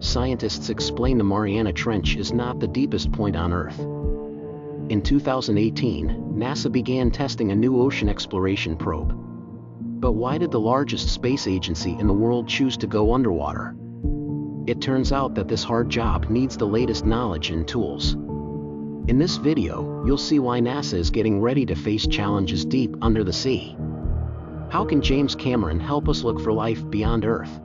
scientists explain the Mariana Trench is not the deepest point on Earth. In 2018, NASA began testing a new ocean exploration probe. But why did the largest space agency in the world choose to go underwater? It turns out that this hard job needs the latest knowledge and tools. In this video, you'll see why NASA is getting ready to face challenges deep under the sea. How can James Cameron help us look for life beyond Earth?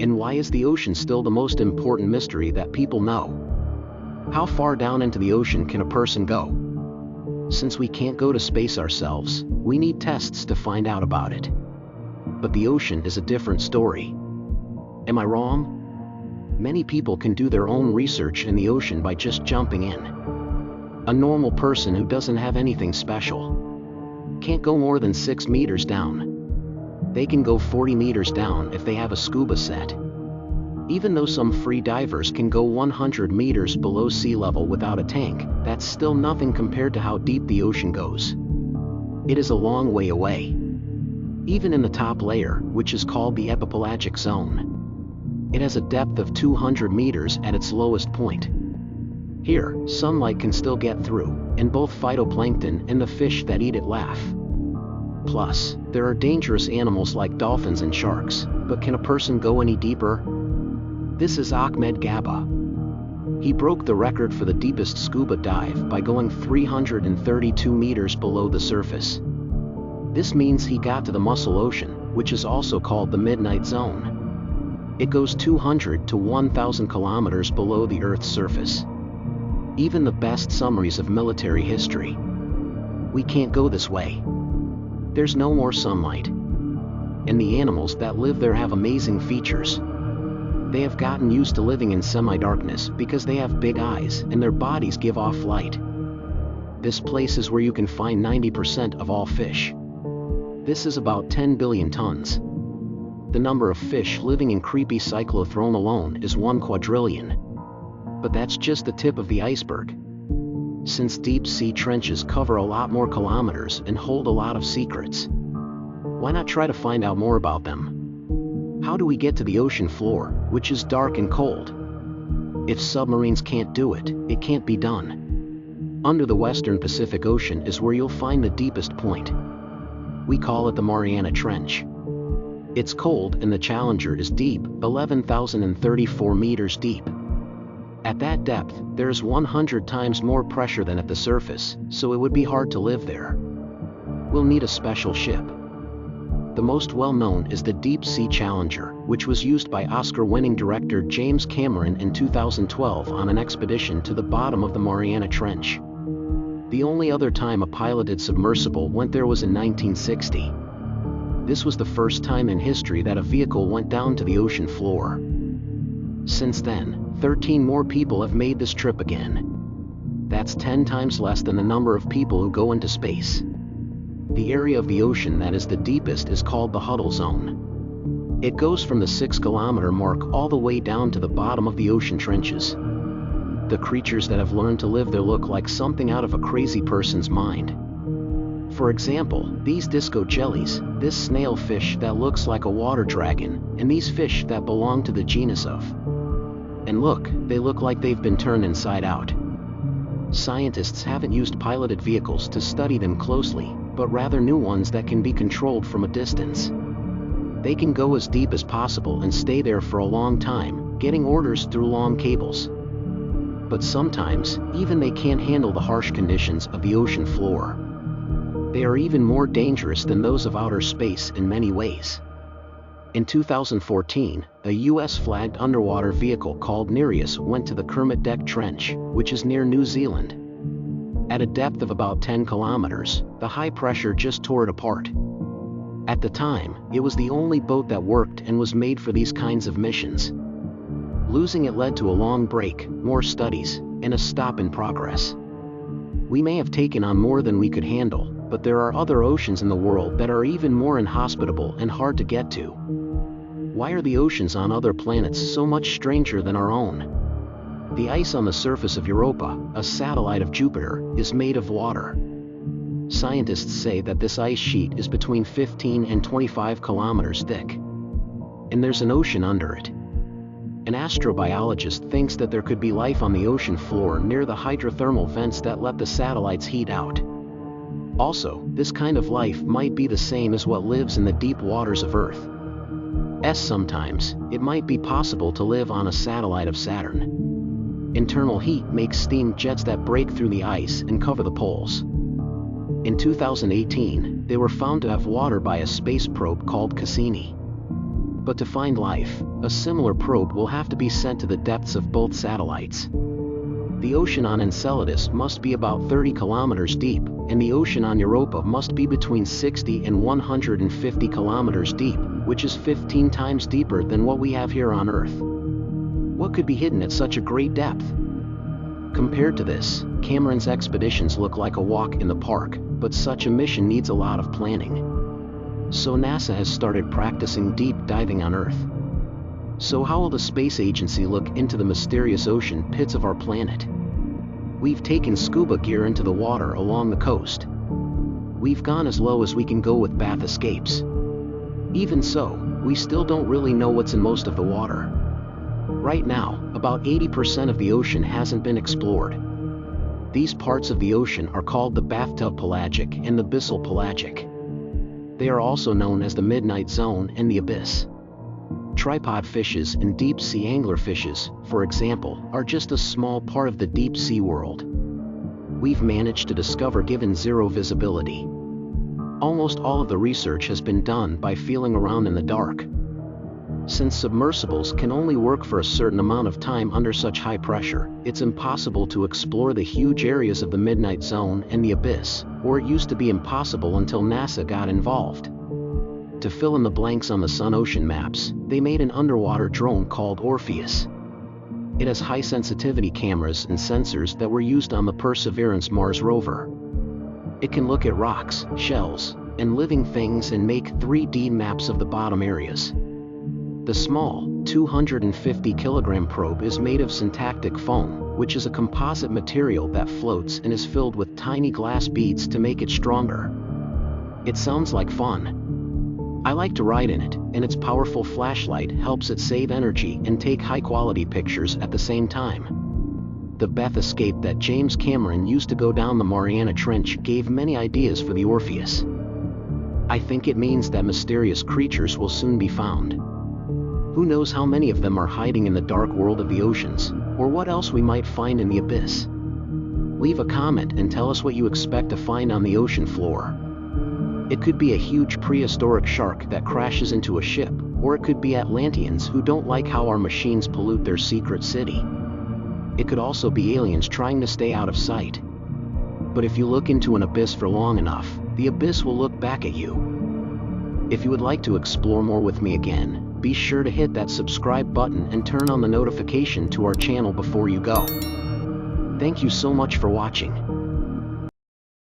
And why is the ocean still the most important mystery that people know? How far down into the ocean can a person go? Since we can't go to space ourselves, we need tests to find out about it. But the ocean is a different story. Am I wrong? Many people can do their own research in the ocean by just jumping in. A normal person who doesn't have anything special can't go more than 6 meters down. They can go 40 meters down if they have a scuba set. Even though some free divers can go 100 meters below sea level without a tank, that's still nothing compared to how deep the ocean goes. It is a long way away. Even in the top layer, which is called the epipelagic zone, it has a depth of 200 meters at its lowest point. Here, sunlight can still get through, and both phytoplankton and the fish that eat it laugh. Plus, there are dangerous animals like dolphins and sharks, but can a person go any deeper? This is Ahmed Gaba. He broke the record for the deepest scuba dive by going 332 meters below the surface. This means he got to the Mussel Ocean, which is also called the Midnight Zone. It goes 200 to 1,000 kilometers below the Earth's surface. Even the best summaries of military history. We can't go this way. There's no more sunlight. And the animals that live there have amazing features. They have gotten used to living in semi-darkness because they have big eyes and their bodies give off light. This place is where you can find 90% of all fish. This is about 10 billion tons. The number of fish living in creepy cyclothrone alone is 1 quadrillion. But that's just the tip of the iceberg. Since deep sea trenches cover a lot more kilometers and hold a lot of secrets, why not try to find out more about them? How do we get to the ocean floor, which is dark and cold? If submarines can't do it, it can't be done. Under the western Pacific Ocean is where you'll find the deepest point. We call it the Mariana Trench. It's cold and the Challenger is deep, 11,034 meters deep. At that depth, there is 100 times more pressure than at the surface, so it would be hard to live there. We'll need a special ship. The most well-known is the Deep Sea Challenger, which was used by Oscar-winning director James Cameron in 2012 on an expedition to the bottom of the Mariana Trench. The only other time a piloted submersible went there was in 1960. This was the first time in history that a vehicle went down to the ocean floor. Since then, 13 more people have made this trip again. That's 10 times less than the number of people who go into space. The area of the ocean that is the deepest is called the Huddle Zone. It goes from the 6-kilometer mark all the way down to the bottom of the ocean trenches. The creatures that have learned to live there look like something out of a crazy person's mind. For example, these disco jellies, this snail fish that looks like a water dragon, and these fish that belong to the genus of. And look, they look like they've been turned inside out. Scientists haven't used piloted vehicles to study them closely, but rather new ones that can be controlled from a distance. They can go as deep as possible and stay there for a long time, getting orders through long cables. But sometimes, even they can't handle the harsh conditions of the ocean floor. They are even more dangerous than those of outer space in many ways. In 2014, a US-flagged underwater vehicle called Nereus went to the Kermit Deck Trench, which is near New Zealand. At a depth of about 10 kilometers, the high pressure just tore it apart. At the time, it was the only boat that worked and was made for these kinds of missions. Losing it led to a long break, more studies, and a stop in progress. We may have taken on more than we could handle, but there are other oceans in the world that are even more inhospitable and hard to get to. Why are the oceans on other planets so much stranger than our own? The ice on the surface of Europa, a satellite of Jupiter, is made of water. Scientists say that this ice sheet is between 15 and 25 kilometers thick. And there's an ocean under it. An astrobiologist thinks that there could be life on the ocean floor near the hydrothermal vents that let the satellites heat out. Also, this kind of life might be the same as what lives in the deep waters of Earth. Sometimes, it might be possible to live on a satellite of Saturn. Internal heat makes steam jets that break through the ice and cover the poles. In 2018, they were found to have water by a space probe called Cassini. But to find life, a similar probe will have to be sent to the depths of both satellites. The ocean on Enceladus must be about 30 kilometers deep, and the ocean on Europa must be between 60 and 150 kilometers deep, which is 15 times deeper than what we have here on Earth. What could be hidden at such a great depth? Compared to this, Cameron's expeditions look like a walk in the park, but such a mission needs a lot of planning. So NASA has started practicing deep diving on Earth. So how will the space agency look into the mysterious ocean pits of our planet? We've taken scuba gear into the water along the coast. We've gone as low as we can go with bath escapes. Even so, we still don't really know what's in most of the water. Right now, about 80% of the ocean hasn't been explored. These parts of the ocean are called the bathtub pelagic and the abyssal pelagic. They are also known as the midnight zone and the abyss. Tripod fishes and deep-sea anglerfishes, for example, are just a small part of the deep-sea world. We've managed to discover given zero visibility. Almost all of the research has been done by feeling around in the dark. Since submersibles can only work for a certain amount of time under such high pressure, it's impossible to explore the huge areas of the midnight zone and the abyss, or it used to be impossible until NASA got involved. To fill in the blanks on the Sun-ocean maps, they made an underwater drone called Orpheus. It has high-sensitivity cameras and sensors that were used on the Perseverance Mars rover. It can look at rocks, shells, and living things and make 3D maps of the bottom areas. The small, 250-kilogram probe is made of syntactic foam, which is a composite material that floats and is filled with tiny glass beads to make it stronger. It sounds like fun. I like to ride in it, and its powerful flashlight helps it save energy and take high-quality pictures at the same time. The bath escape that James Cameron used to go down the Mariana Trench gave many ideas for the Orpheus. I think it means that mysterious creatures will soon be found. Who knows how many of them are hiding in the dark world of the oceans, or what else we might find in the abyss? Leave a comment and tell us what you expect to find on the ocean floor. It could be a huge prehistoric shark that crashes into a ship, or it could be Atlanteans who don't like how our machines pollute their secret city. It could also be aliens trying to stay out of sight. But if you look into an abyss for long enough, the abyss will look back at you. If you would like to explore more with me again, be sure to hit that subscribe button and turn on the notification to our channel before you go. Thank you so much for watching.